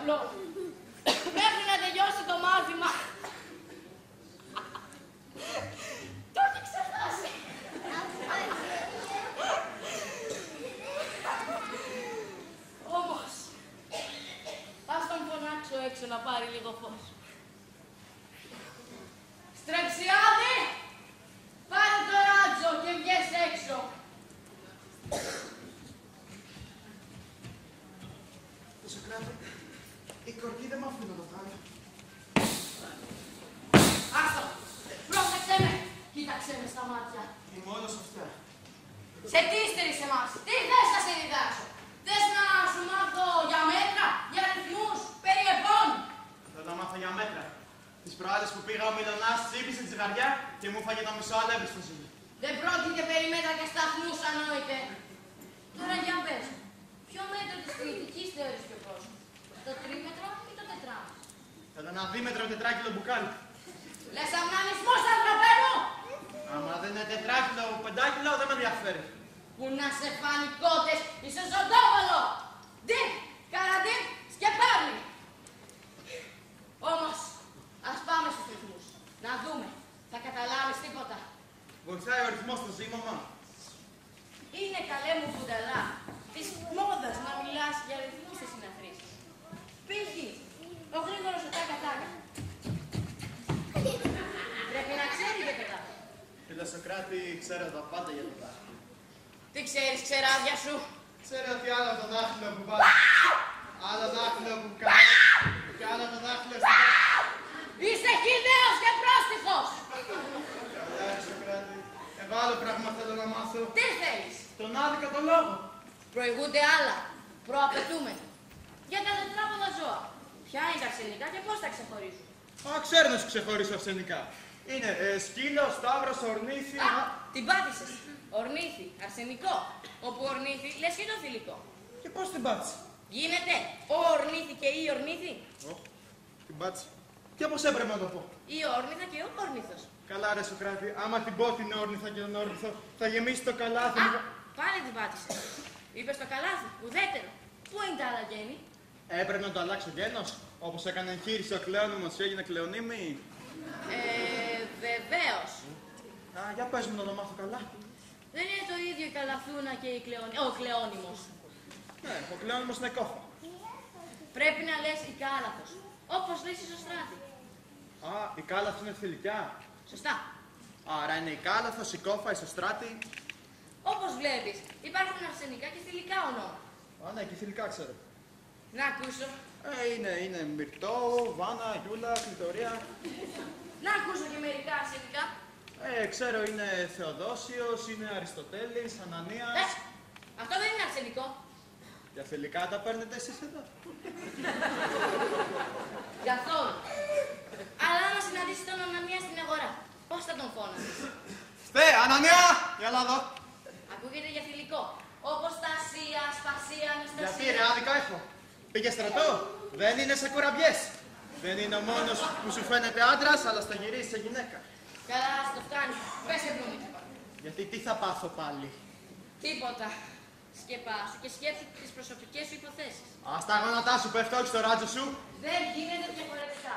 απλό. Μέχρι να τελειώσει το μάθημα. Το έχει ξεχάσει. Όμως, ας τον φωνάξω έξω να πάρει λίγο φως. Στρεψιάδη, πάρε το ράτζο και βγες έξω. Το Σοκράτη, η κορκή δεν μ' αφήνει να το κάνω. Άστο, πρόσεξε με, κοίταξε με στα μάτια. Είμαι όλος αυτά. Σε τι στηρίζεις εμάς, τι θες να σε διδάξω. Θες να σου μάθω για μέτρα, για ρυθμούς, περί επών. Θέλω να μάθω για μέτρα. Τις προάλλες που πήγα ο Μιλωνάς τσίπησε τη ζυγαριά και μου φάγε το μισό αλεύρι στο ζύγι. Δεν πρόκειται περί μέτρα και σταθμούς, ανόητε. Τώρα για πες, ποιο μέτρο της κριτικής θεωρείς πιο πρόσωπο, το τρίμετρο ή το τετράμετρο. Θέλω ένα δίμετρο τετράκιλο μπουκάλι. Λες αμνανισμός, άνθρωπέ μου! Άμα δεν είναι τετράκιλο, πεντάκιλο, δεν με ενδιαφέρει. Που να σε φάνει κότες, είσαι ζωντόβολο! Ντυπ, καραντίπ, σκεπάρνη! Όμως, ας πάμε στους ρυθμούς. Να δούμε, θα καταλάβεις τίποτα. Βοηθάει ο ρυθμός στο ζύμωμα. Είναι καλέ μου φουνταλά της μόδας να μιλάς για ρυθμούς στις συναθρήσεις. Π.χ. ο γρήγορος ο τάκα-τάκα. Πρέπει να ξέρει για το τάκα. Φίλε Σοκράτη, ξέρω τα πάντα για το τάκα. Τι ξέρεις, ξεράδια σου. Ξέρω ότι άλλο το δάχτυλο που βάλει, άλλο δάχτυλο που κάνει και άλλο το δάχτυλο στο... Είσαι χιδαίος και πρόστιχος. Καλά, ρε Σοκράτη. Εγώ άλλο πράγμα θέλω να μάθω. Τι θέλεις. Τον άδικο το λόγο. Προηγούνται άλλα. Προαπαιτούμενα. Για τα τετράποδα ζώα. Ποια είναι τα αρσενικά και πώς τα ξεχωρίζουν. Α, ξέρω να σου ξεχωρίσω αρσενικά. Είναι σκύλο, σταύρος, ορνήθι. Α, την πάτησες. Ορνήθι, αρσενικό. Όπου ορνήθι λες και το θηλυκό. Και πώς την πάτησε. Γίνεται ο ορνήθι και η ορνήθι. Την πάτησε. Και όπως έπρεπε να το πω. Η όρνηθα και ο όρνηθος. Καλά ρε Σοκράτη, άμα την πω την όρνηθα και τον όρνηθο, θα γεμίσει το καλάθι. Α, πάλι την πάτησες. Είπες το καλάθι, ουδέτερο. Πού είναι τα άλλα γέννη. Έπρεπε να το αλλάξω γένος, όπως έκανε εγχείρηση ο Κλεόνυμος και έγινε Κλεονίμη. Βεβαίως. Α, για πες μου να το μάθω καλά. Δεν είναι το ίδιο η Καλαθούνα και ο Κλεόνυμος. Ναι, ο Κλεόνυμος είναι κόφα. Πρέπει να λες η Κάλαθος, όπως λες η Σωστράτη. Α, η κάλαθος είναι θηλυκιά. Σωστά. Άρα είναι η κάλαθος, η κόφα, η σωστράτη. Όπως βλέπεις, υπάρχουν αρσενικά και θηλυκά ονόματα. Α, ναι, και θηλυκά ξέρω. Να ακούσω. Είναι Μυρτό, Βάνα, Γιούλα, Κλητορία. Να ακούσω και μερικά αρσενικά. Ξέρω, είναι Θεοδόσιος, είναι Αριστοτέλης, Ανανίας. Αυτό δεν είναι αρσενικό. Για θηλυκά τα παίρνετε εσείς εδώ. Καθόλου. Αλλά άμα συναντήσεις τον Ανανία στην αγορά, πώς θα τον φώνασες. Ανανία! Για να δω. Ακούγεται για θηλυκό. Όπως Τασία, Σπασία, Αναστασία. Γιατί ρε, άδικα έχω. Πήγε στρατό. Δεν είναι σε κουραμπιές. Δεν είναι ο μόνος που σου φαίνεται άντρας, αλλά στα γυρίζει σε γυναίκα. Καλά, ας το φτάνει. Πες ευνούμη. Γιατί τι θα πάθω πάλι. Τίποτα. Σκεπάσου και σκέψου τις προσωπικές σου υποθέσεις. Α, στα γόνατά σου πέφτω, όχι στο ράτζο σου. Δεν γίνεται διαφορετικά.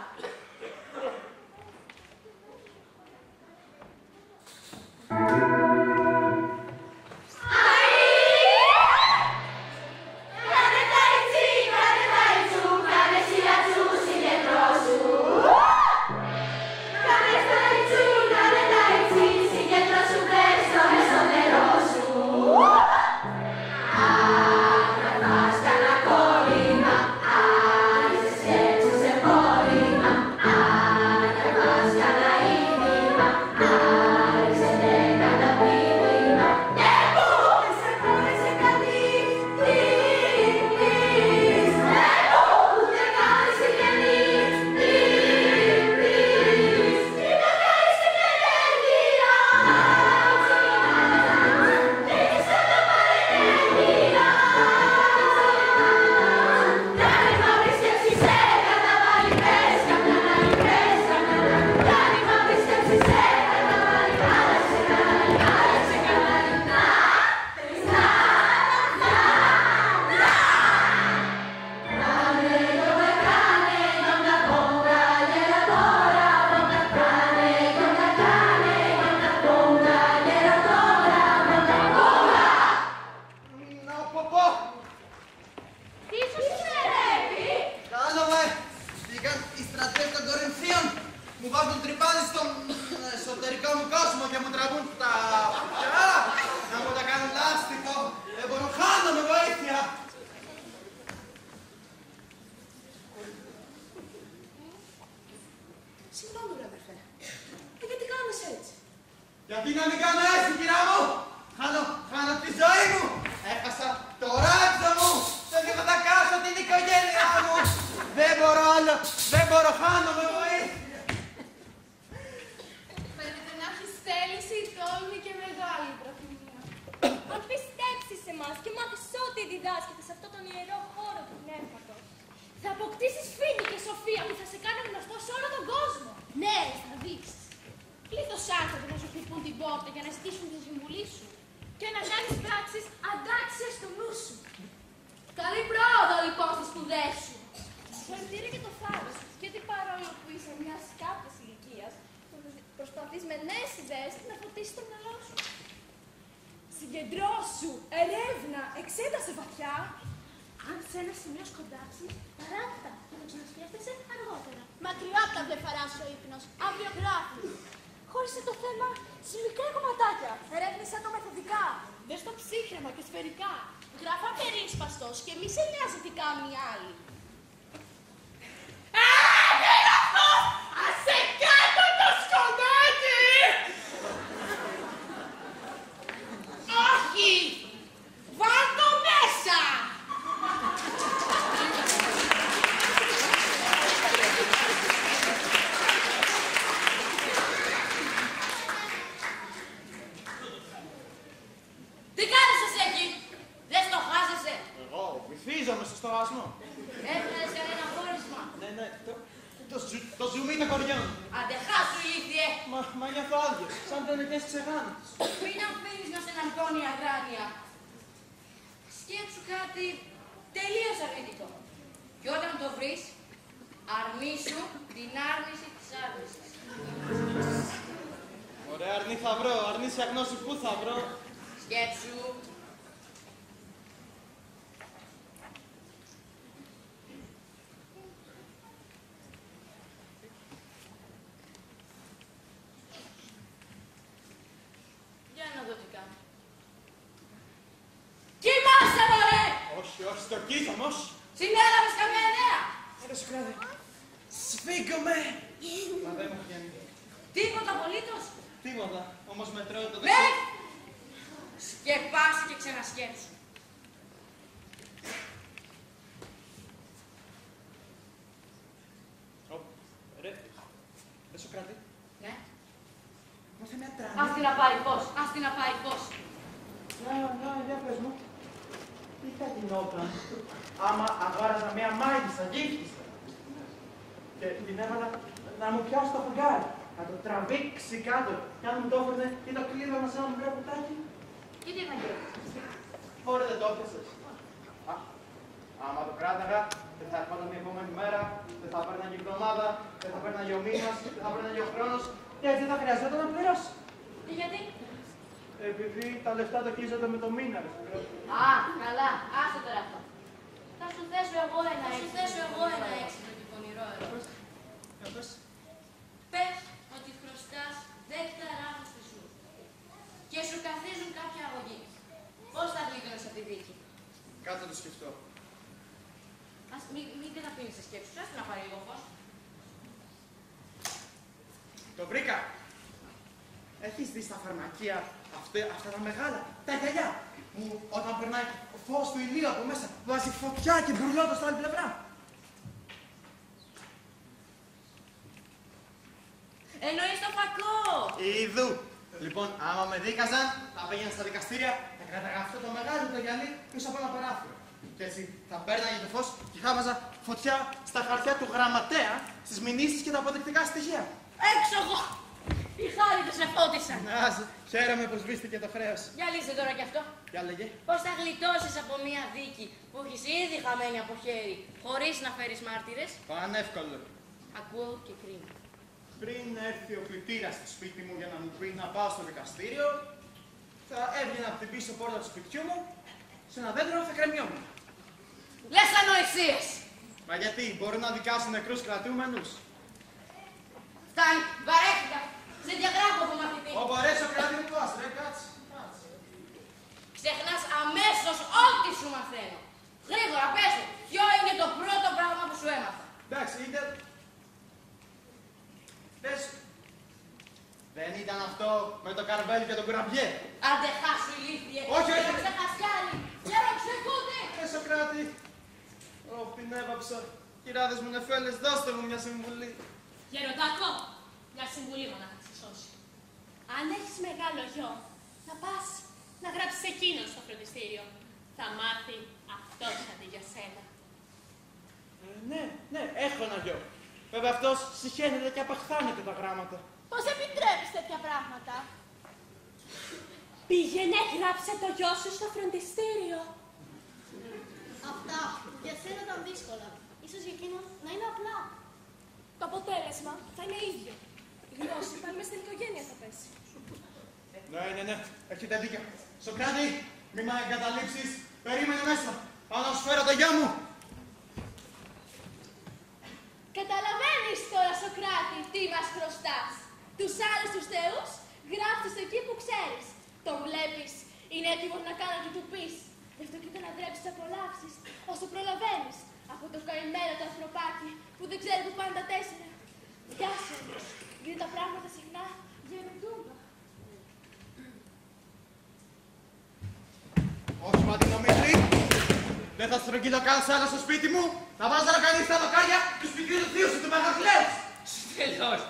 μου βάζουν τρυπάδες στον εσωτερικό μου κόσμο και μου τραβούν τα αυτιά, να μου τα κάνουν λάστιχο. Δεν μπορώ, χάνομαι, βοήθεια. Συγγνώμη, ρε αδερφέ. Γιατί κάνεις έτσι? Γιατί να μην κάνω έτσι, κυρά μου. Χάνω τη ζωή μου. Έχασα το ράτσο μου. Δεν θα τα κάσω την οικογένειά μου. Δεν μπορώ άλλο. Δεν μπορώ, χάνομαι, βοήθεια. Φαίνεται να έχεις θέληση, τόλμη και μεγάλη προθυμία. Αν πιστέψεις σε εμάς και μάθεις ό,τι διδάσκεται σε αυτόν τον ιερό χώρο του πνεύματος, θα αποκτήσεις φίλη και σοφία που θα σε κάνει γνωστό σε όλο τον κόσμο. Ναι, θα δείξεις. Πλήθος άνθρωποι να σου χτυπούν την πόρτα για να ζητήσουν τη συμβουλή σου. Και να κάνεις πράξεις αντάξιες στο νου σου. Καλή πρόοδο λοιπόν στις σπουδές σου. Συγχαρητήρια και το θάρρος σου, γιατί παρόλο που είσαι μιας κάποιας ηλικίας, προσπαθείς με νέες ιδέες να φωτίσεις το μυαλό σου. Συγκεντρώσου, ερεύνα, εξέτασε βαθιά. Αν σε ένα σημείο σκοντάψεις, παράκτα και το ξανασκέφτεσαι αργότερα. Μακριά από τα βλεφαρά σου ο ύπνος. Αύριο γράφεις. Χώρισε το θέμα σε μικρά κομματάκια. Ερεύνησέ το μεθοδικά. Δες το ψύχρεμα και σφαιρικά. Γράφα περίσπαστος και μη σε νοιάζει τι κάνουν οι άλλοι. Άσε κάτω το σκοντάκι! Όχι! Βάλ' το μέσα! Τι κάνεις εσύ εκεί? Δεν στοχάζεσαι. Εγώ βυθίζομαι στο στοχασμό. Έβγαλες κανένα χώρισμα. Ναι, το ζουμί των χωριών. Άντε χάσου ηλίθιε. Μα νιώθω άδειος, σαν τρελικές ξεγάνες. Μην αφήνεις να σε ναρκώνει η αγράνεια. Σκέψου κάτι τελείως αρνητικό. Και όταν το βρεις, αρνήσου την άρνηση της άρνησης. Ωραία, αρνή θα βρω, αρνήσια γνώση πού θα βρω. Σκέψου. Για να δω τι κάνω. Κοιμάσαι, μωρέ! Όχι, το κοίταμε, όχι. Συνέλαβες καμιά ιδέα. Ρε Σοκράτη, σφίγγομαι. Μα δεν μου βγαίνει. Τίποτα απολύτως. Τίποτα, όμως μετρώω το Ναι! δεξί. Σκεπάσου και ξανασκέψου. Ρε Σοκράτη, Ναι. μάθε μια τράνη. Αυτή να πάρει πώς. Αυτή να πάρει πώς. Να, για πες μου. Τι θα γινόταν άμα αγόραζα μια μάγισσα γύφτιστα και την έβαλα να μου πιάσει το φεγγάρι, να το τραβήξει κάτω και αν μου το έφερνε ή το κλείδωμα σε ένα μικρό κουτάκι. Και τι θα γίνει. Ωραία, δεν το έπιασες. Άμα το κράταγα, δεν θα έρχονταν την επόμενη μέρα, δεν θα παίρναγε η εβδομάδα, δεν θα παίρναγε ο μήνας, δεν θα παίρναγε ο χρόνος και έτσι δεν θα χρειαζόταν να πληρώσει. Και γιατί. Επειδή τα λεφτά τα κλείζονται με το μήνα. Α, καλά. Άσε τώρα αυτό. Θα σου θέσω εγώ ένα έξυπνο και πονηρό ερώτημα. Πες ότι χρωστάς 10 ράχους χρυσού και σου καθίζουν κάποια αγωγή. Πώς θα γλίτωνες από τη δίκη. Κάτσε να το σκεφτώ. Ας μην την αφήνεις σε σκέψη σου, άσε να πάρει λίγο φως. Το βρήκα. Έχεις δει στα φαρμακεία αυτά τα μεγάλα, τα γυαλιά, που όταν περνάει φως του ηλίου από μέσα, βάζει φωτιά και μπουρλότο στην άλλη πλευρά. Εννοείς το φακό! Ιδού. Λοιπόν, άμα με δίκαζαν, θα πήγαινα στα δικαστήρια, θα κράταγα αυτό το μεγάλο το γυαλί πίσω από ένα παράθυρο. Και έτσι θα παίρναγε το φως και θα βάζα φωτιά στα χαρτιά του γραμματέα, στις μηνύσεις και τα αποδεικτικά στοιχεία. Έξω εγώ! Η χάρη του σε φώτισαν. Χαίρομαι που σβήστηκε το χρέος. Για λύσε τώρα κι αυτό. Για λέγε. Πώς θα γλιτώσεις από μία δίκη που έχεις ήδη χαμένη από χέρι, χωρίς να φέρεις μάρτυρες. Πανεύκολο. Ακούω και κρίνω. Πριν έρθει ο κλητήρας στο σπίτι μου για να μου πει να πάω στο δικαστήριο, θα έβγαινα από την πίσω πόρτα του σπιτιού μου, σε ένα δέντρο θα κρεμιόμουν. Λες ανοησίες! Μα γιατί, μπορούν να δικάσουν νεκρούς κρατούμενους. Φτάνει, βαρέθηκα. Σε διαγράφω από μαθητή. Ω, παρέ, Σοκράτη μου πας, ρε, κάτσε. Ξεχνάς αμέσως ό,τι σου μαθαίνω. Γρήγορα πες μου, ποιο είναι το πρώτο πράγμα που σου έμαθα. Εντάξει, ήταν... Πες... Δεν ήταν αυτό με το καρβέλι και τον κουραμπιέ. Άντε χάσου ηλίθιε. Όχι, όχι. Δεν ξεχασιάρι. Δεν ξεχούνται. Σοκράτη. Ω, την έβαψα. Κυράδες μου νεφέλες, δώστε μου μια συμβουλή. Γεροντάκο, μια συμβουλή μόνο θα σε σώσει. Αν έχεις μεγάλο γιο, να πας να γράψεις εκείνο στο φροντιστήριο. Θα μάθει αυτός αντί για σένα. Ναι, έχω ένα γιο. Βέβαια αυτός συχαίνεται και απαχθάνεται τα γράμματα. Πώς επιτρέπεις τέτοια πράγματα? Πήγαινε, γράψε το γιο σου στο φροντιστήριο. Αυτά για σένα ήταν δύσκολα. Ίσως για εκείνον να είναι απλά. Το αποτέλεσμα θα είναι ίδιο. Η γνώση πάλι μες στην οικογένεια θα πέσει. Ναι, έχετε δίκιο. Σοκράτη, μη με εγκαταλείψεις. Περίμενε μέσα. Πάω να σου φέρω το γιο μου. Καταλαβαίνεις τώρα, Σοκράτη, τι μας χρωστάς. Τους άλλους τους θεούς γράφτους εκεί που ξέρεις. Τον βλέπεις, είναι έτοιμος να κάνω και του πεις. Γι' αυτό και τον αδρέψεις απολαύσεις όσο προλαβαίνεις. Από το καημένο το ανθρωπάκι που δεν ξέρει που πάνε τα τέσσερα. Γεια σου, γιατί τα πράγματα συχνά βγαίνουν τούμπα. Όχι, Ματινομήτρη. Δεν θα στρογγύλω καν σ' άλλο στο σπίτι μου. Να βάζω να κάνεις τα δοκάρια του σπιτιού του θείου σου, του Μεγαθλέους. Τελειώς.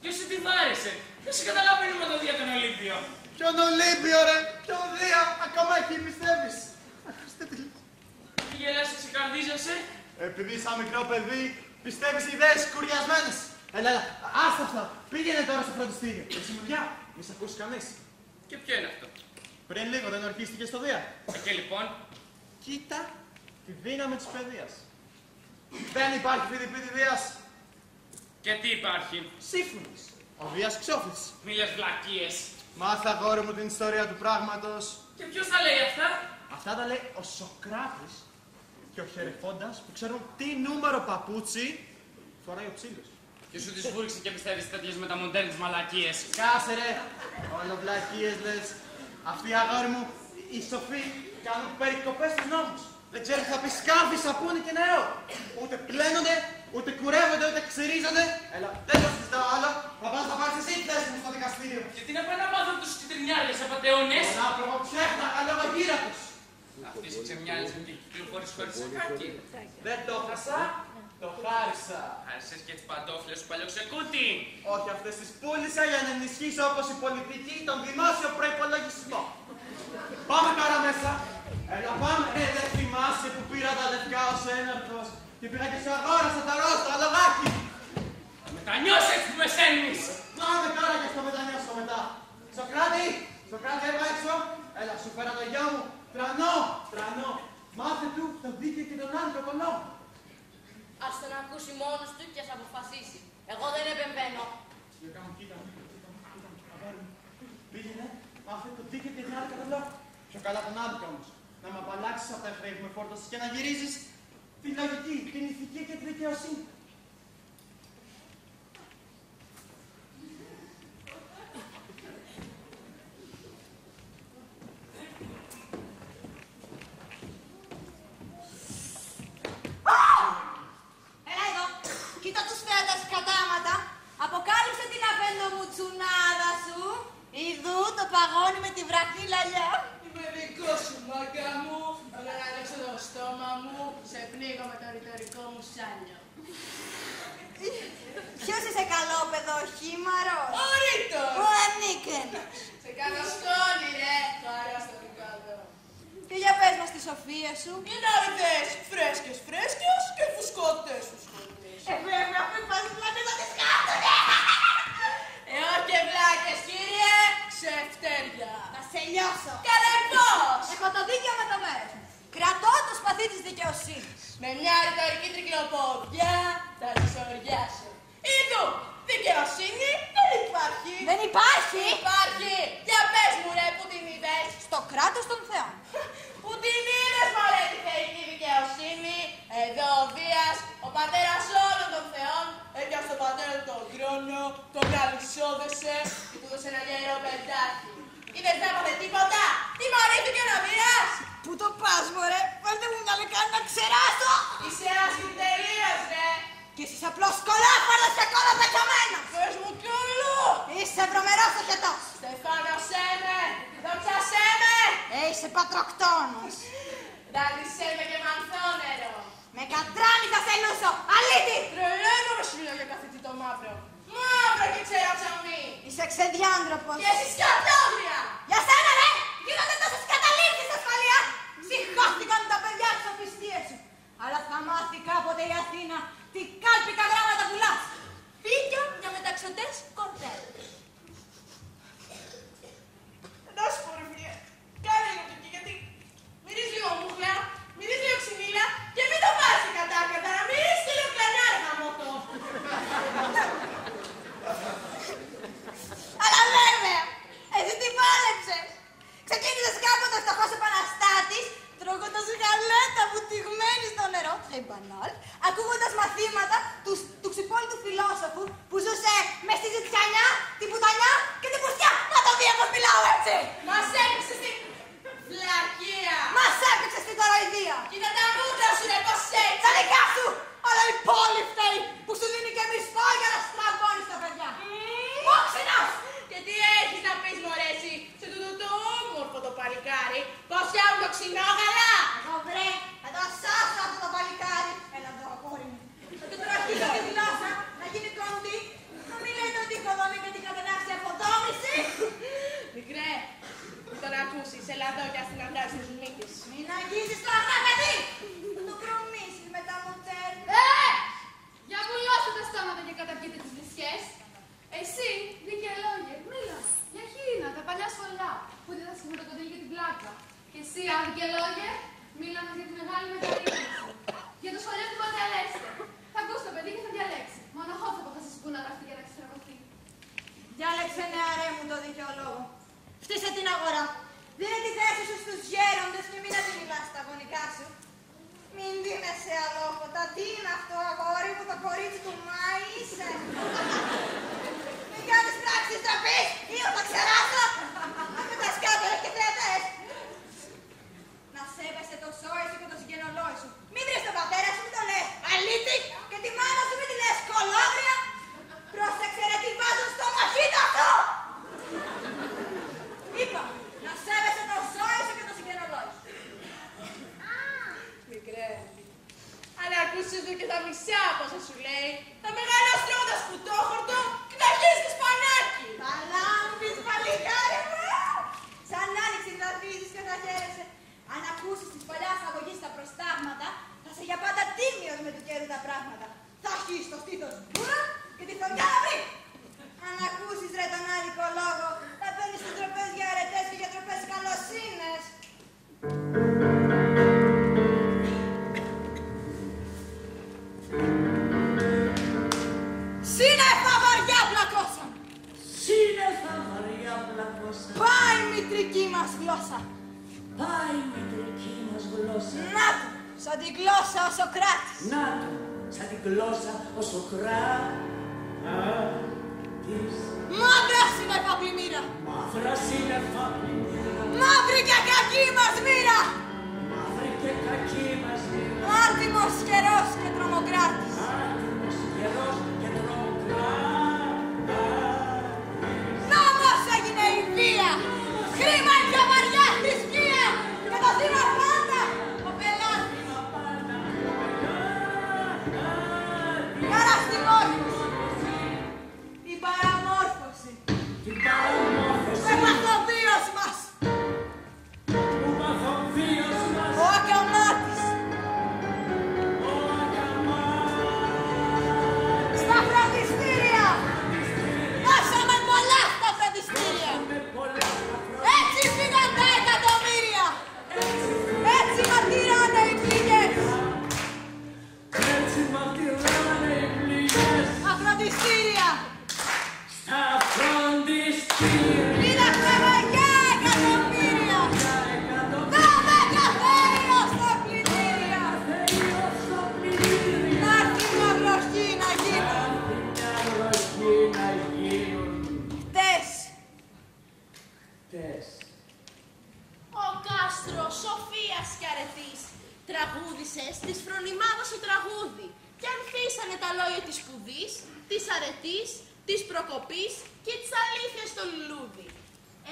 Ποιος σου τη βάρεσε. Δεν σε καταλαβαίνει με το Δία τον Ολύμπιο. Ποιον Ολύμπιο, ρε. Ποιον Δία. Ακόμα εκεί πιστεύεις. Τι γελάς και ξεκαρδίζεσαι. Επειδή σαν μικρό παιδί πιστεύεις ιδέες κουριασμένες. Έλα, άστα αυτά. Πήγαινε τώρα στο φροντιστήριο. Εσύ μουριά, μη σε ακούσει κανείς. Και ποιο είναι αυτό. Πριν λίγο δεν ορκίστηκε στο Δία. Και λοιπόν. Κοίτα τη δύναμη της παιδείας. Δεν υπάρχει φοιτητή Δίας. Και τι υπάρχει. Σύμφωνος. Ο Δίας Ξόφλης. Μίλες βλακίες. Μάθα, αγόρι μου, την ιστορία του πράγματος. Και ποιος τα λέει αυτά. Αυτά τα λέει ο Σοκράτης και ο Χερεφόντας που ξέρουν τι νούμερο παπούτσι φοράει ο Ψήλος. Και σου τις βούριξε και πιστεύεις τέτοιες μεταμοντέρνες μαλακίες. Κάσε ρε, όλο βλακίες λες. Αυτοί αγόρι μου, οι σοφοί κάνουν περικοπές στους νόμους. Δεν ξέρουν θα πει σκάφη, σαπούνι και νερό. Ούτε πλένονται, ούτε κουρεύονται, ούτε ξυρίζονται. Έλα, δεν το συζητάω άλλο. Θα πας να πάρεις εσύ τη θέση μου στο δικαστήριο. Γιατί να πάει να μάθουν τους κυτρινιάρες απατεώνες. Τον άπλογο ψεύτακα λόγω γύρα τους. Αυτής η ξεμιάλης και κυκλοφορείς χωρίς σακάκι. Δεν το χάσα, το χάρισα. Χάρισες και τις παντόφλες σου παλιοξεκούτη. Όχι, αυτές τις πούλησα για να ενισχύσω όπως η πολιτική τον δημόσιο προϋπολογισμό. Πάμε τώρα μέσα. Έλα πάμε. Δεν θυμάσαι που πήρα τα λευκά ως έναρθος και πήγα και σου αγόρασα τα ροζ, το αλογάκι. Μετανιώσες που με σέρνεις. Πάμε τώρα και στο μετανιώσω μετά. Σοκράτη, έβα έξω. Έλα, σου φέρα το γιο μου. Τρανό. Μάθε του το δίκαιο και τον άλλο τον νόμο. Ας τον ακούσει μόνος του και ας αποφασίσει. Εγώ δεν επεμβαίνω. Κοίτα, αγόρι μου. Πήγαινε, μάθε το δίκαιο και τον άλλο τον νόμο. Πιο καλά τον άδικο όμως. Να με απαλλάξεις από τα χρέη που με φόρτωσες και να γυρίζεις τη λογική, την ηθική και τη δικαιοσύνη. Έλα εδώ. Κοίτα τους φέατας κατάματα. Αποκάλυψε την απεντομουτσουνάδα σου. Ιδού το παγόνι με τη βραχή λαλιά. Είμαι δικό σου, μάγκα μου. Αλλά να ανοίξω το στόμα μου, σε πνίγω με το ρητορικό μου σάλιο. Ποιος είσαι καλόπεδο, χήμαρος. Ο Ρήτος! Ο Ανίκαινος. Σε κάνω σκόνη, ρε. Χαρά στο δικάδο. Και για πες μας τη σοφία σου. Είναι αριτές, φρέσκες και φουσκωτές. Βέβαια, αφού υπάρχουν πλάτες να τις κάνουνε. Όχι βλάκες, κύριε, ξεφτέρια. Θα σε λιώσω. Καλέ πώς! Έχω το δίκαιο με το μέρος μου. Κρατώ το σπαθί της δικαιοσύνης. Με μια ρητορική τρικλοπόδια θα τις οριάσω. Είδου, δικαιοσύνη δεν υπάρχει. Δεν υπάρχει. Υπάρχει. Για πες μου ρε που την είδες. Στο κράτος των θεών. Που την είδες μωρέ τη θεϊκή δικαιοσύνη. Εδώ ο Δίας, ο πατέρας όλων των θεών, έπιασε τον πατέρα του τον χρόνο τον καλυσόδεσε και του έδωσε ένα γερό πεντάκι. Είδες να έπαθε τίποτα, τιμωρήθηκε να μοιράς. Πού το πας, μωρέ, βάλτε μου μια λεκάνη να ξεράσω. Είσαι άσχημη τελείως, ρε. Και εσείς απλώς κολάφαρος και κόλλα πετωμένος. Πες μου κι όλο. Είσαι βρωμερός ο χετός. Στεφάνωσέ με, δόξασέ με. Είσαι πατροκτόνος. Δάκρυσέ με και μανθόνερο. Με κατράνι θα σε λούσω, αλήτη. Τρελαίνω με σου λέω για καθητή το μαύρο. Μαύρο και ξέρω ψαμί. Είσαι ξεδιάντροπος. Και εσύ σκατόγρια. Για σένα, ρε, γίνονται τόσες καταλήψεις στα σχολεία. Συχώθηκαν τα παιδιά της οπιστίες σου. Αλλά θα μάθει κάποτε η Αθήνα τι κάλπικα γράμματα πουλάς. Πίκιο για μεταξωτές κορδέλ. Να σου πω ρε φίλε, κάνε λίγο εκεί γιατί μυρίζει λίγο μούχλα, μυρίζει λίγο ξυνήλα και μην το πάρεις και κατάκατα, να μυρίζει και λίγο κλανάρι γαμώτο. Αλλά βέβαια, εσύ τι πάλεψες. Ξεκίνησες κάποτε φτωχός επαναστάτης, τρώγοντας γαλέτα βουτυγμένη στο νερό, μπανάλ, ακούγοντας μαθήματα του ξυπόλυτου φιλόσοφου που ζούσε μες στη ζητιανιά, την πουτανιά και την πουστιά. Να το δει πώς μιλάω έτσι. Μας έπαιξε στην βλακεία. Μας έπαιξε στην κοροϊδία. Κοίτα τα μούτρα σου ρε πως έτσι. Τα δικά σου, αλλά η πόλη φταίει που σου δίνει και μισθό για να στραβώνεις τα παιδιά. Μόξινος! Και τι έχεις να πεις μωρέ εσύ, σε τούτο το όμορφο το παλικάρι, πως φτιάχνουν το ξινόγαλα. Εγώ βρε, θα το σώσω αυτό το παλικάρι. Έλα εδώ, κόρη μου. Θα το τραχίσω τη γλώσσα, να γίνει κοντή. Να μην λέτε ότι οικοδόμη και την κατενάξει αποδόμηση. Μικρέ, τον ακούσεις, έλα εδώ και ας την αντάσεις τους μύτης. Μην αγγίζεις το αγνά παιδί. Θα το προμήσεις με τα μοντέρ. Για βουλώστε τα στόματα και καταπιείτε τις ληστιές. Εσύ, δικαιολόγε, μίλα για χείνα, τα παλιά σχολιά, που δεν θα σχηματοκοντήλει και την πλάκα. Και εσύ, αδικαιολόγε, μίλα μας για τη μεγάλη μεταρρύθμιση. Για το σχολείο του Παντελέστε. Θα ακούσει το παιδί και θα διαλέξει. Μόνο εγώ θα αποφασίσει που να γραφτεί και να ξετραγωθεί. Διάλεξε νεαρέ μου το δικαιολόγο. Φτύσε την αγορά. Δίνε τη θέση σου στους γέροντες και μην αντιμιλάς στα γονικά σου. Μην δίνεσαι αλόφωτα. Τι είναι αυτό, αγόρι μου, το κορίτσι του Μάη είσαι. Μην κάνεις πράξεις τραπής ή θα ξεράσω. Με τα σκάτερα και θεατές. Να σέβεσαι το σόι σου και το συγγενολόι σου. Μην βρεις τον πατέρα σου, μην το λες αλήτη. Και τη μάνα σου μην τη λες κολόγρια. Πρόσεξε ρε τι βάζουν στο μαχίτο αυτό. Είπα, να σέβεσαι το σόι σου και το συγγενολόι σου. Μικρέ, αν ακούσεις εδώ και τα μισά από όσα σου λέει, θα μεγαλώσει τρώγοντας κουτόχορτο και θα αρχίσεις και σπανάκι. Θα λάμπεις παλικάρι μου. Σαν άνοιξη θα αρχίζεις και θα χαίρεσαι. Αν ακούσεις της παλιάς αγωγής τα προστάγματα, θα σε για πάντα τίμιος με του καιρού τα πράγματα. Θα αρχίσεις το στήθος μπούρα και τη φωτιά να βρει. Αν ακούσεις ρε τον άδικο λόγο, θα παίρνεις τις τροπές για αρετές και για τροπές καλοσύνες. Σύννεφα βαριά πλακώσα. Σύννεφα βαριά πλακώσα. Πάει η μητρική μας γλώσσα. Πάει η μητρική μας γλώσσα. Να του, σαν τη γλώσσα ο Σοκράτης. Να του, σαν τη γλώσσα ο Σοκράτης. Μαύρα σύννεφα πλημμύρα. Μαύρα σύννεφα πλημμύρα. Μαύρη και κακή μας μοίρα. Μαύρη και κακή μας μοίρα. Άτιμος καιρός και τρομοκράτης. Άτιμος καιρός και τρομοκράτης. Νόμος έγινε η βία. Χρήμα η πιο βαριά θρησκεία. Και το θύμα πάντα ο πελάτης. Παραστημόρφωση. Η παραμόρφωση. Την παραμόρφωση. Ο επαθοβίος μας. Ο παθοβίος μας. Ο ακαμάτης. Ο ακαμάτης. ζωή της σπουδής, της αρετής, της προκοπής και της αλήθειας στο λουλούδι.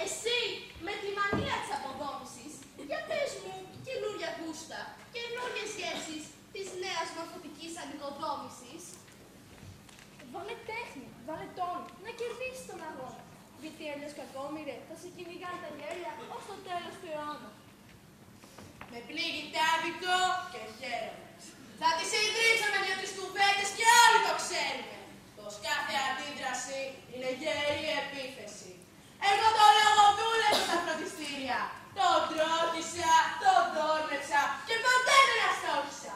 Εσύ, με τη μανία της αποδόμησης, για πες μου καινούρια γούστα, καινούριες σκέψεις της νέας μορφωτικής ανοικοδόμησης. Βάλε τέχνη, βάλε τόνο, να κερδίσεις τον αγώνα. Γιατί αλλιώς κακόμοιρε, θα σε κυνηγάνε τα γέλια ως το τέλος του αιώνα. Με πλήγει τάδικο και χαίρομαι. Θα τις ιδρύσαμε δύο-τρεις κουβέντες και όλοι το ξέρουμε. Πως κάθε αντίδραση είναι γέρη επίθεση. Εγώ το λόγο δούλεψα στα φροντιστήρια. Τον τρώτησα, τον δόρμεψα και ποτέ δεν αστόχησα.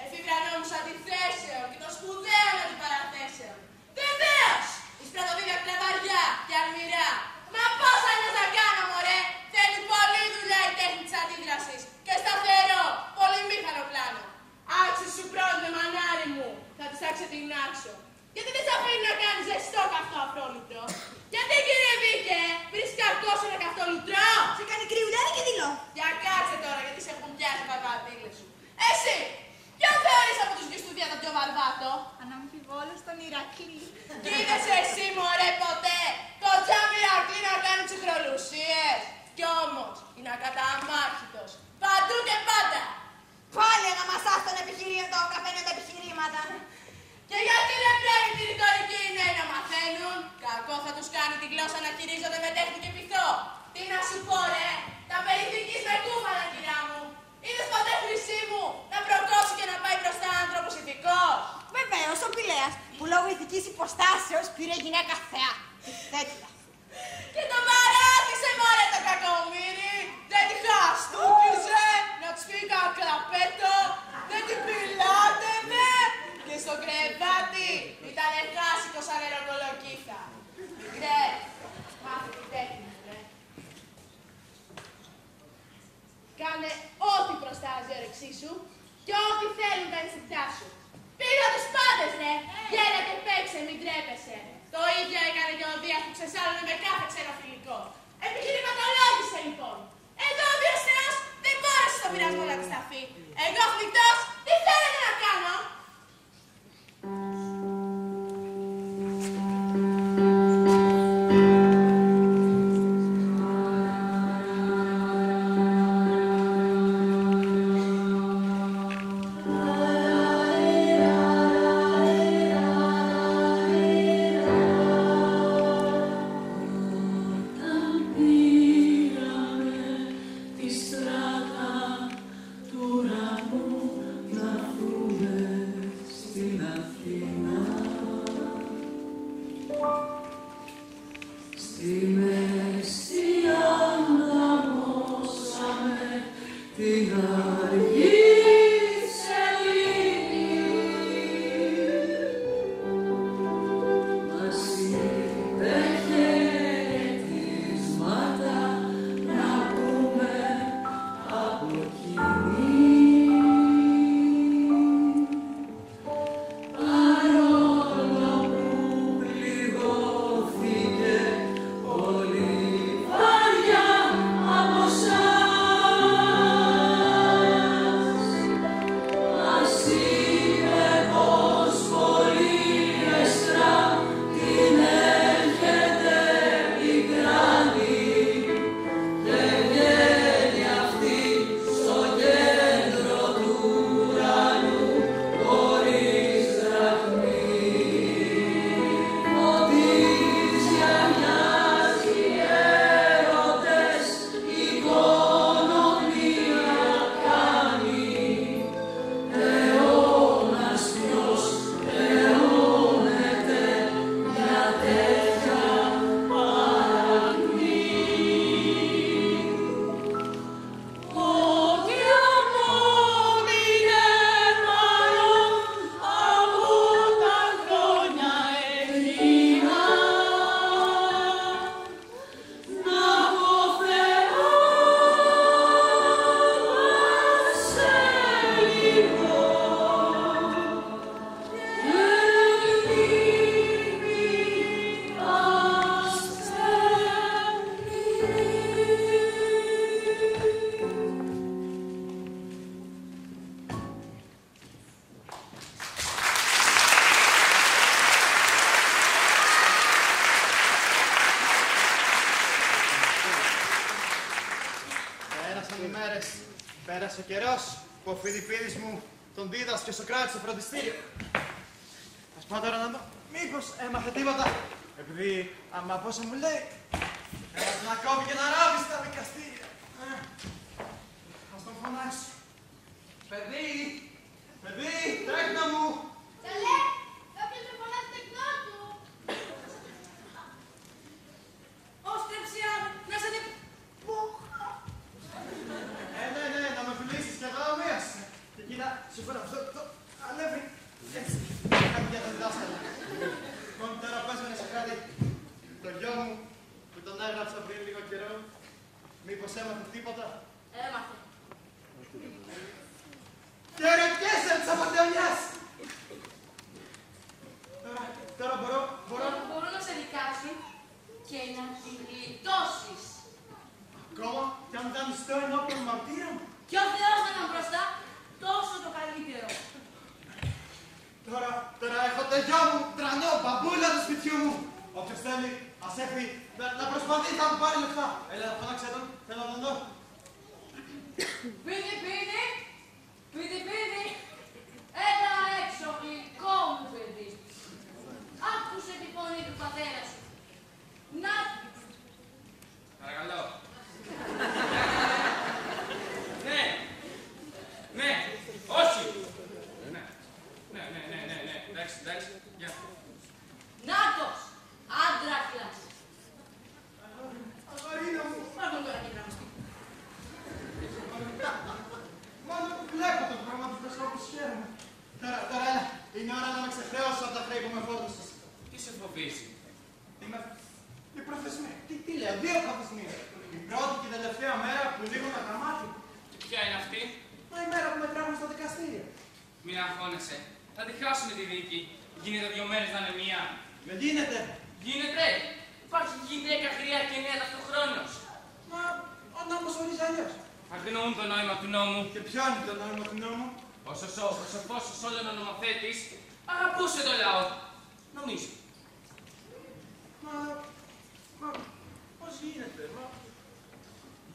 Εφηβρανόμουν αντιθέσεων και των σπουδαίων αντιπαραθέσεων. Βεβαίως! Εισπράττω δίδακτρα βαριά και αλμυρά. Μα πώς αλλιώς να κάνω, μωρέ! Θέλει πολλή δουλειά η τέχνη της αντίδρασης και σταθερό, πολυμήχανο πλάνο. Άξι σου πρόντε, μανάρι μου, θα της άξετεινάξω. Γιατί δεν σε αφήνει να κάνεις ζεστό καυτό αφρόλουτρο? Γιατί, κύριε Βίκε, βρεις καρκός ένα καυτό λουτρό? Σε κάνει κρυουλιάδι και δειλό. Για κάτσε τώρα, γιατί σε έχουν πιάσει τα παπατήλες σου. Εσύ, ποιον θεωρείς από τους γιους του Δία τον πιο βαρβάτο? Αναμφιβόλως τον Ηρακλή. Κι είδες εσύ, μωρέ, ποτέ το τζάμι Ηρακλή να κάνει ψυχρολουσίες? Κι όμως, είναι ακαταμάχητος, παντού και πάντα. Πάλι αναμασάς τον επιχειρήματο, καφένε τα επιχειρήματα. Και γιατί δεν πρέπει τη ρητορική οι νέοι να μαθαίνουν? Κακό θα τους κάνει τη γλώσσα να χειρίζονται με τέχνη και πειθό. Τι να σου πω, ρε, τα περιθήκης με κούφανα, κυρία μου. Είδες ποτέ, Χρυσή μου, να προκόψει και να πάει μπροστά άνθρωπος ηθικός? Βεβαίως, ο Πηλέας, που λόγω ηθικής υποστάσεως πήρε γυναίκα θεά. Θέτητα. Και τον παράτησε, μωρέ, το κακομοίρι. Δεν τη χαστούκιζε, να της πει κακλαπέτο. Δεν την πιλάτευε. Και στο κρεβάτι ήταν χάσικο σαν νεροκολοκύθα. Μικρέ, μάθε την τέχνη, ρε. Κάνε ό,τι προστάζει η όρεξή σου και ό,τι θέλουν τα αισθητά σου. Πήγα τους πάντες, ρε! Γέλα και παίξε, μην τρέπεσαι. Το ίδιο έκανε και ο Δίας που ξεσάλωνε με κάθε ξένο φιλικό. Επιχειρηματολόγησε, λοιπόν. Εδώ ο Δίας Θεός δεν μπόρεσε στον πειρασμό να αντισταθεί. Εγώ φλικτός, τι θέλετε να κάνω? Τη στράτα του ουρανού να βγουν. Πέρασε ο καιρός που ο Φιδιπίδης μου τον δίδασκε ο Σοκράτη στο φροντιστήριο. Ας πάω τώρα να δω μήπως έμαθε τίποτα. Επειδή άμα από όσα μου λέει, να κόβει και να ράβει στα δικαστήρια. Ας τον φωνάξω. Παιδί, τέκνα μου. Καλέ, κάποιος με φωνάζει τεκνό του. Όστρεψιά, να σε πούχα. Ναι, να με φιλήσεις και εδώ μίας. Και κοίτα, σου φέρω αυτό το αλεύρι. Έτσι, κάνει για τα διδάσκαλα. Λοιπόν, τώρα πες με Σοκράτη, το γιο μου που τον έγραψα πριν λίγο καιρό, μήπως έμαθε τίποτα. Έμαθε. Και ρε κέσαι της απαντεωνιάς. Τώρα μπορώ. Μπορώ να σε δικάσουν και να τη γλιτώσεις. Ακόμα κι αν ήταν στο ενώπιον μαρτύρων. Κι ο Θεός να ήταν μπροστά, τόσο το καλύτερο. Τώρα έχω το γιο μου, τρανό, μπαμπούλα του σπιτιού μου. Όποιος θέλει, ας έρθει να προσπαθήσει να μου πάρει λεφτά. Έλα, φωνάξε τον, θέλω να τον δω. Πίδι, έλα έξω, γλυκό μου παιδί. Άκουσε τη φωνή του πατέρα σου. Να, Παρακαλώ. Ναι, όχι. Ναι, εντάξει, γεια. Νάτος, άντρακλας. Αγαρίνα μου, Πάρ' τον τώρα και γραμμιστή. μόνο που βλέπω το πράγμα του προσώπου χαίρομαι. Τώρα έλα, είναι ώρα να με ξεχρεώσω από τα χρέη που με φόρτωσες. Τι σε φοβίζει. Είμαι η προθεσμία. Τι λέω, 2 προθεσμίες. Η πρώτη και η τελευταία μέρα που λήγουν τα γραμμάτια. Και ποια είναι αυτή. Μα η μέρα που με τράβουν στα δικαστήρια. Μην αγχώνεσαι. Θα τη χάσουμε τη δίκη. Γίνεται 2 μέρες να είναι μία. Δεν γίνεται. Γίνεται. Υπάρχει γυναίκα χρειά και νέα ταυτοχρόνως. Μα ο νόμος ορίζει αλλιώς. Αγνοούν το νόημα του νόμου. Και ποιο είναι το νόημα του νόμου. Ο σοφός όλων ο νομοθέτης αγαπούσε το λαό. Νομίζω. Μα πώς γίνεται,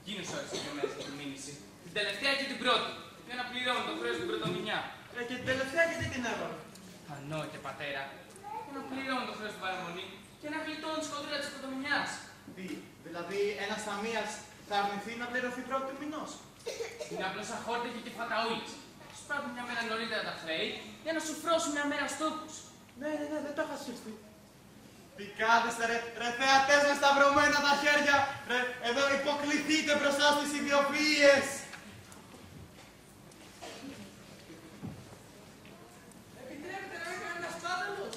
Γίνεσαι όλες τις 2 μέρες για τη μήνυση. Την τελευταία και την πρώτη. Για να πληρώνουν το χρέος την πρωτομηνιά. και την τελευταία γιατί την έβαλε. Ανόητε πατέρα. Για να πληρώνουν το χρέος την παραμονή και να γλιτώνουν τη σκοτρία της πρωτομηνιάς. Δηλαδή ένας ταμείας θα αρνηθεί να πληρωθεί πρώτη του μηνός. Είναι απλώς αχόρτεκοι και φαταούλες. Σπράττουν μια μέρα νωρίτερα τα χρέη για να σου φρώσουν μια μέρα στόχους. Ναι, δεν το είχα σκεφτεί. Τι κάθεστε ρε θεατές με σταυρωμένα τα χέρια. Εδώ υποκληθείτε μπροστά στις ιδιοφυΐες. Επιτρέπετε να είμαι ένας πάταλος.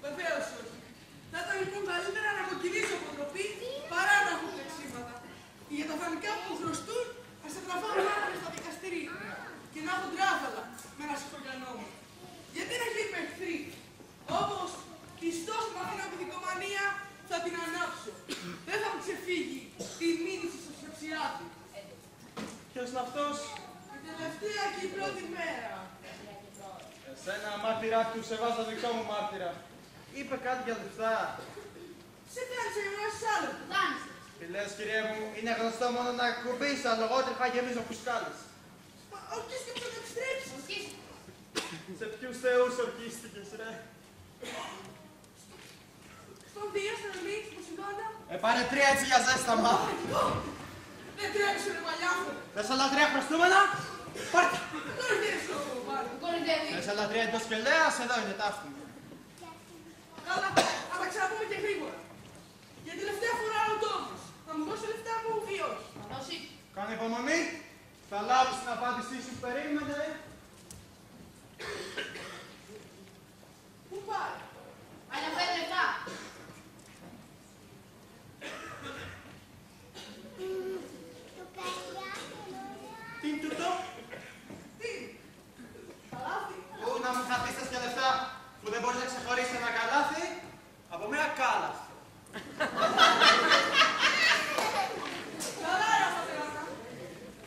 Βεβαίως όχι. Θα ήταν λοιπόν καλύτερα να κοκκινήσω αποτροπή παρά να έχω πλεξίματα. Και για τα φανικά που μου χρωστούν, θα σε τραβάω μάλλον στα δικαστηρία. Και να έχω τράφαλα με ένα σιχογιανό μου. Γιατί να γίνει με εχθροί. Όπως πιστός με αυτήν την δικομανία θα την ανάψω. Δεν θα μου ξεφύγει η μήνυση στο σκεψιάτι. Ποιος είναι αυτός? Η τελευταία και η πρώτη μέρα. Εσένα μάρτυρά του, σε βάζω δικό μου μάρτυρα. Είπε κάτι για λεφτά. Σε κάνεις ένας άλλο. Δάνεισε. Τι λες κυριέ μου, είναι γνωστό μόνο να κουμπείς, αλλά λογότριχα γεμίζω φουσκάλες. Μα ορκίστηκε να το επιστρέψεις. Ορκίσου. Σε ποιους θεούς ορκίστηκες ρε? Στον Δία, στον Ελίτ, στον Σιμώνα. Πάρε 3 έτσι για ζέσταμα. Δεν τρέψε ρε μαλλιάφο. Θες άλλα 3 χρωστούμενα? Πάρτε. Κορυδεύεις το κομμάτι. Κορυδεύει. Θες άλλα 3 εντός κελέας, εδώ είναι ταύτη. Καλά, αλλά ξαναπούμε και γρήγορα. Για την τελευταία φορά ο τόπος. Θα μου δώσει λεφτά μου ή όχι. Θα δώσει. Κάνε υπομονή. Θα λάβεις την απάντησή σου που περίμενε. Πού πάει. Πάει να φέρει λεφτά. Τι είναι τούτο? Τι. Καλάθι. Πού να μου χαθίστες και λεφτά που δεν μπορείς να ξεχωρίσεις ένα καλάθι από μια κάλαθη. Καλά ρε πατεράνα.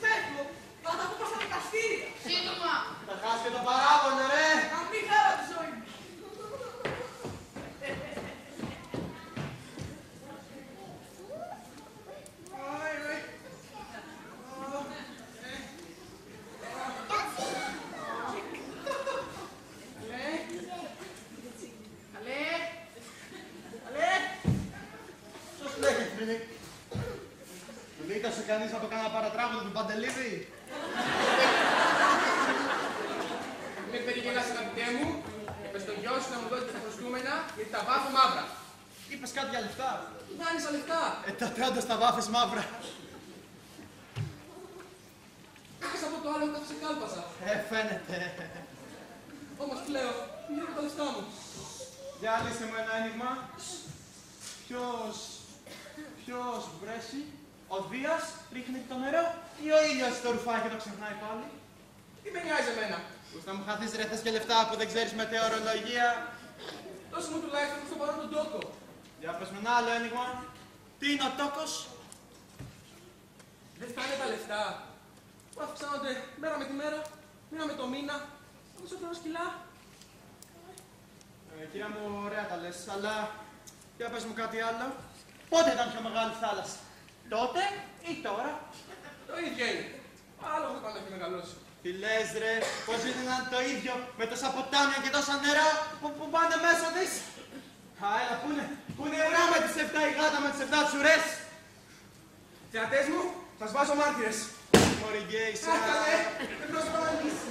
Φεύγω. Θα τα πω στα δικαστήρια. Σύντομα. Θα χάσει και το παράπονο ρε. Να μην χάρα τη ζωή μου. Λύτωσε κανείς από κάνα παρατράγουδο του Παντελίδη. Μην περιγελάς αγαπητέ μου, είπες στον γιο σου να μου δώσει τα προσκούμενα γιατί τα βάφω μαύρα. Είπες κάτι για λεφτά. Δάνεισα λεφτά. Τότε όντως τα βάφες μαύρα. Είπες από το άλλο όταν σε κάλπαζα. Φαίνεται. Όμως πλέον, είναι τα λεφτά μου. Για λύσε μου ένα ένιγμα. Ποιος βρέσει, ο Δίας ρίχνει το νερό ή ο ήλιος στο ρουφάκι το ξεχνάει πάλι. Τι με νοιάζει εμένα. Πώς να μου χαθείς ρε θες και λεφτά που δεν ξέρεις μετεωρολογία. Δώσε μου τουλάχιστον στο παρόν τον τόκο. Για πες με ένα άλλο ένιγμα. Τι είναι ο τόκος? Δεν φτάνε τα λεφτά. Που αυξάνονται μέρα με τη μέρα, μήνα με το μήνα. Όπως έφερα σκυλά. Κυρία μου, ωραία τα λες, αλλά για πες μου κάτι άλλο. Πότε ήταν πιο μεγάλη θάλασσα, τότε ή τώρα? Το ίδιο είναι. Άλλο θα πάντα έχει μεγαλώσει. Τι λες ρε, πώς είναι να είναι το ίδιο με τόσα ποτάμια και τόσα νερά που πάνε μέσα της? Α, έλα, πού είναι η ουρά με τις 7 η γάτα με τις 7 τσουρές? Θεατές μου, σας βάζω μάρτυρες. Μωρή γκέισα. Αχ, καλέ, δεν πρόσωπα να λύσει.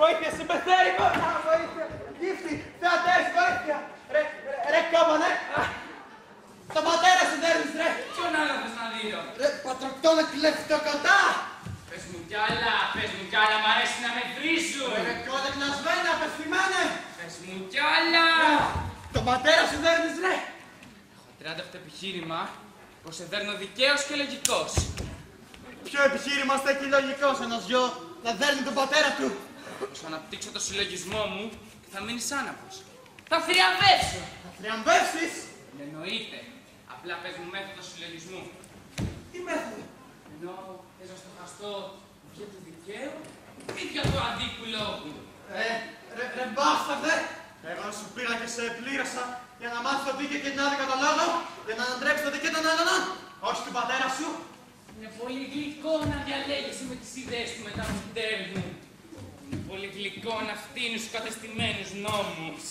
Βοήθεια, συμπεθαίνει, βοήθεια, γύφτη, θεατές, βοήθεια. Ρε κόμπανε, τον πατέρα σου δέρνεις ρε. Ποιον άλλο θες να δίνω. Ρε πατροκτώνα κλεφτοκοτά. Πες μου κι άλλα, μ' αρέσει να με βρίζουν. Ρε κόλλε κλασμένα, απευθυμάνε. Πες μου κι άλλα. Τον πατέρα σου δέρνεις ρε. Έχω 30 επιχείρημα πως σε δέρνω δικαίος και λογικός. Ποιο επιχείρημα στέκει λογικός ένας γιο να δέρνει τον πατέρα του? Πως αναπτύξω το συλλογισμό μου και θα μείνεις άναπος. Θα θριαμβεύσω. Θα θριαμβεύσεις? Εννοείται. Απλά πες μου μέθοδο συλλογισμού. Τι μέθοδο? Ενώ παίζω στο χαστό για του δικαίου ή για το αντίκου λόγου. Ρε μπάσταρδε! Εγώ σου πήγα και σε πλήρωσα για να μάθεις το δίκαιο και την άδικα τον λόγο, για να ανατρέψεις το δικαίωμα των άλλων, όχι του πατέρα σου. Είναι πολύ γλυκό να διαλέγεσαι με τις ιδέες του μεταμοντέρνου. Είναι πολύ γλυκό να φτύνεις τους κατεστημένους νόμους.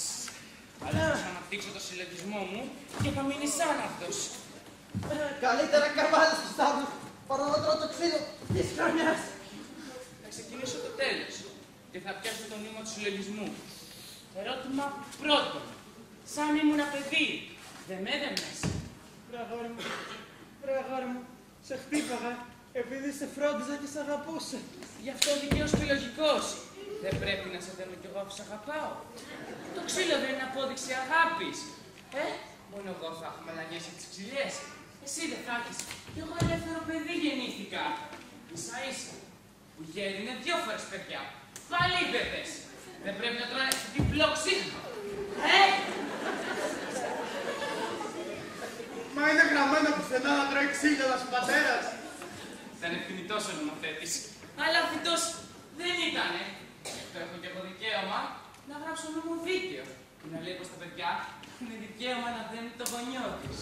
Αλλά θα αναπτύξω το συλλογισμό μου και θα μείνεις άναυτος. Καλύτερα καβάλεις στο στάβλο, παρά να τρώω το ξύλο της χρονιάς. Θα ξεκινήσω το τέλος και θα πιάσω τον νήμα του συλλογισμού. Ερώτημα πρώτον. Σαν ήμουν παιδί, δεν με έδεμνες. Ρε αγόρι μου, σε χτύπαγα επειδή σε φρόντιζα και σε αγαπούσα. Γι' αυτό δικαίως και λογικός. Δεν πρέπει να σε δέρνω κι εγώ που σε αγαπάω. Το ξύλο δεν είναι απόδειξη αγάπης. Μόνο εγώ θα έχω μελανιέσει τις ξυλιές. Εσύ δεν θα έχεις. Κι εγώ ελεύθερο παιδί γεννήθηκα. Ίσα ίσα. Που γέροι είναι 2 φορές παιδιά. Παλίπεδες. Δεν πρέπει να τρώνε διπλό ξύλο. ξύλωνα ο πατέρας. Ήταν ευθυνητός ο νομοθέτης, αλλά φυτός δεν ήτανε. Το έχω και εγώ δικαίωμα να γράψω νομοδίκαιο και να λέει πως τα παιδιά είναι δικαίωμα να δένουν το γονιό τους.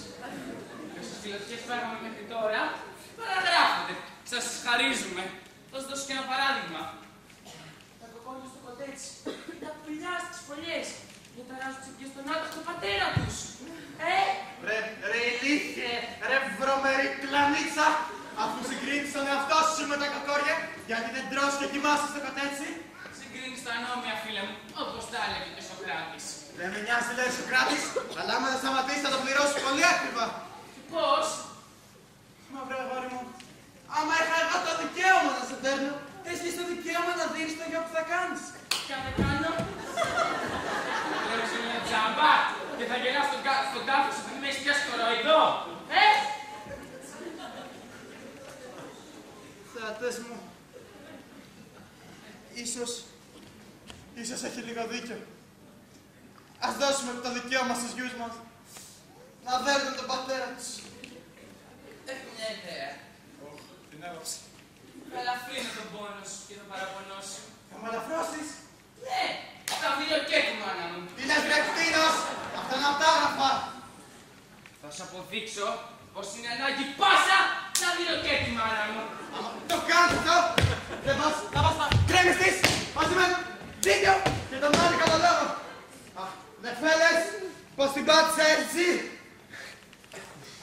Και όσες φιλοτιές φάγαμε μέχρι τώρα, παραγράφονται. Σας χαρίζουμε. Θα σας δώσω και ένα παράδειγμα. Τα κοκκόνια στο κοτέτσι και τα πουλιά στις φωλιές για τα ράζουν και στον άτομο του πατέρα τους. Ρε ηλίθιε, ρε βρωμερή κλανίτσα, αφού συγκρίνεις τον εαυτό σου με τα κοκόρια, γιατί δεν τρως και κοιμάσαι στο κοτέτσι. Συγκρίνεις τα νόμια, φίλε μου, όπως τα έλεγε και ο Σοκράτης. Δεν με νοιάζει, λέει ο Σοκράτης, αλλά άμα δεν σταματήσεις θα το πληρώσεις πολύ άκριβα. Πώς? Μα βρε αγόρι μου, άμα είχα εγώ το δικαίωμα να σε παίρνω, έχεις το δικαίωμα να δίνεις το γιο που θα κάνεις. Και αν δεν κάνω, λέω σε μια τζάμπα και θα γελάς στον τάφο σου που με έχεις πιάσει κοροϊδό. Θεατές μου, ίσως έχει λίγο δίκιο. Ας δώσουμε το δικαίωμα στους γιους μας να δέρνουν τον πατέρα τους. Έχω μια ιδέα. Την έγραψε. Ελαφρύνω τον πόνο σου και τον παραπονό σου. Θα με ελαφρώσεις. Ναι, τα βιβλιοκέτη, μάνα μου. Τι λες βρε κτήνος, αυτά είναι αυτάγραφα. Θα σου αποδείξω πως είναι ανάγκη πάσα να βιβλιοκέτη, μάνα μου. Άμα το κάνεις αυτό, θα πας να κρέμεις της μαζί με δίκιο και τον άλλο κατά λόγο. Αχ, δεν φέλες πως την πάτησα έτσι.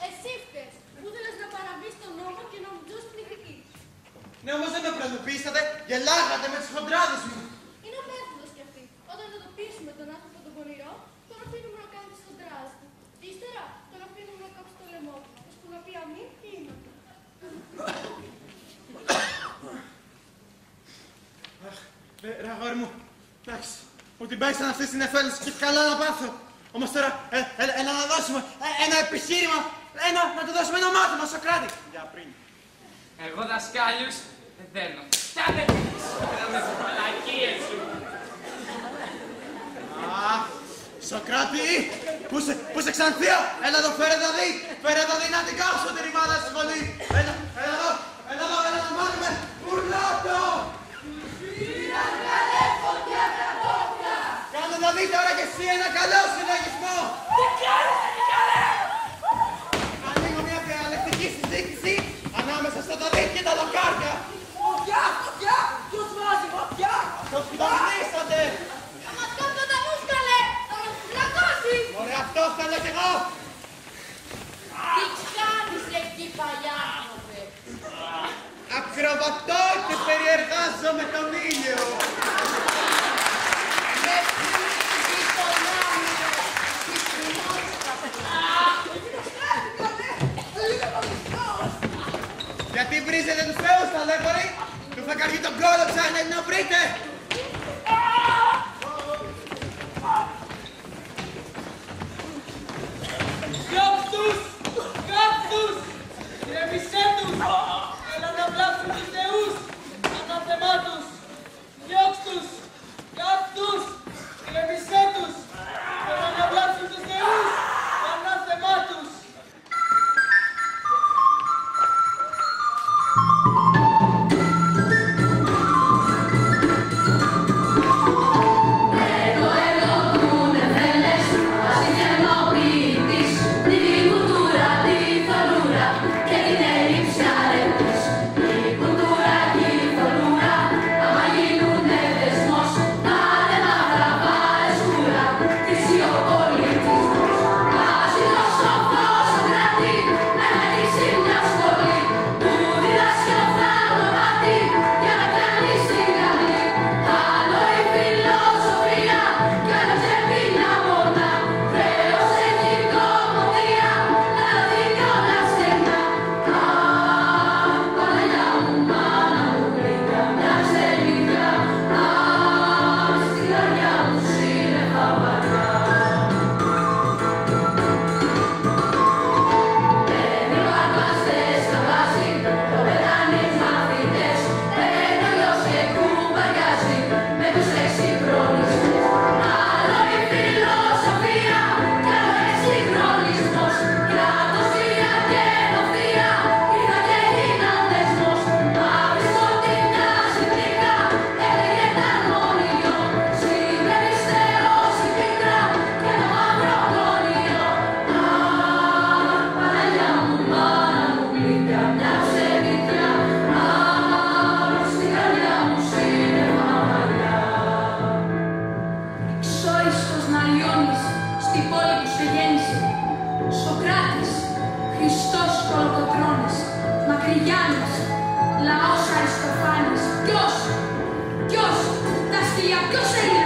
Εσύ φταίς που ήθελες να παραβείς τον νόμο και να μου δώσεις την ηθική. Ναι, όμως δεν με προειδοποιήσατε, γελάγατε με τις χοντράδες μου. Είναι αμέτωλος κι αυτή. Όταν ειδοποιήσουμε τον άνθρωπο τον πονηρό, τον αφήνουμε να κάνει τις χοντράδες του. Ύστερα τον αφήνουμε να κόψει το λαιμό του, ώσπου να πει αμήν ή είμαι. Αχ, ρε αγόρι μου, εντάξει, μου την παίξαν αυτή στην εφέλεση και καλά να πάθω. Όμως τώρα, έλα να δώσουμε ένα επιχείρημα, να του δώσουμε ένα μάθημα, Σοκράτη. Για πριν. Εγώ δασκάλιους δεν δέρνω. Κάτε πίσω, να με τις μαλακίες σου. Αχ, Σοκράτη, πού σε Ξανθία, έλα εδώ, φέρε εδώ δει να την κάψω τη ρημάδα στη σχολή. Έλα εδώ, έλα να μάθουμε, πουλάτο. Κάνε να δει τώρα κι εσύ ένα καλό συλλογισμό. Τι κάνεις, καλέ! Ανοίγω μια διαλεκτική συζήτηση ανάμεσα στο Δαβίδ και τα δοκάρια. Φωτιά! Ποιος βάζει φωτιά! Αυτός που τον πνίσατε. Θα μας κόψω τα μούσκαλε! Θα μας φυλακώσει! Ωραία, αυτό θέλω κι εγώ. Τι κάνεις ρε εκεί παλιά άνθρωπε. Ακροβατώ και περιεργάζομαι τον ήλιο. Με πνίζει τον άμυρο της κοινότητας. Γιατί βρίζετε τους θεούς, ταλέποροι. Του φεκαριού τον κόλο ψάχνετε να βρείτε. Κάψτους! Κάψτους! Ηρεμήσέ τους! Έλα να βλάψουν τους θεούς! Ανάθεμά τους! Διώξτους! Κάψτους! Ηρεμήσέ τους! Έλα να βλάψουν τους θεούς! Ανάθεμά τους! Μαριώνης, στη πόλη που σε γέννησε. Σοκράτης, Χριστός Κολοκοτρώνης, Μακρυγιάννης, λαός Αριστοφάνης. Ποιος, τα σκυλιά, ποιος έγινε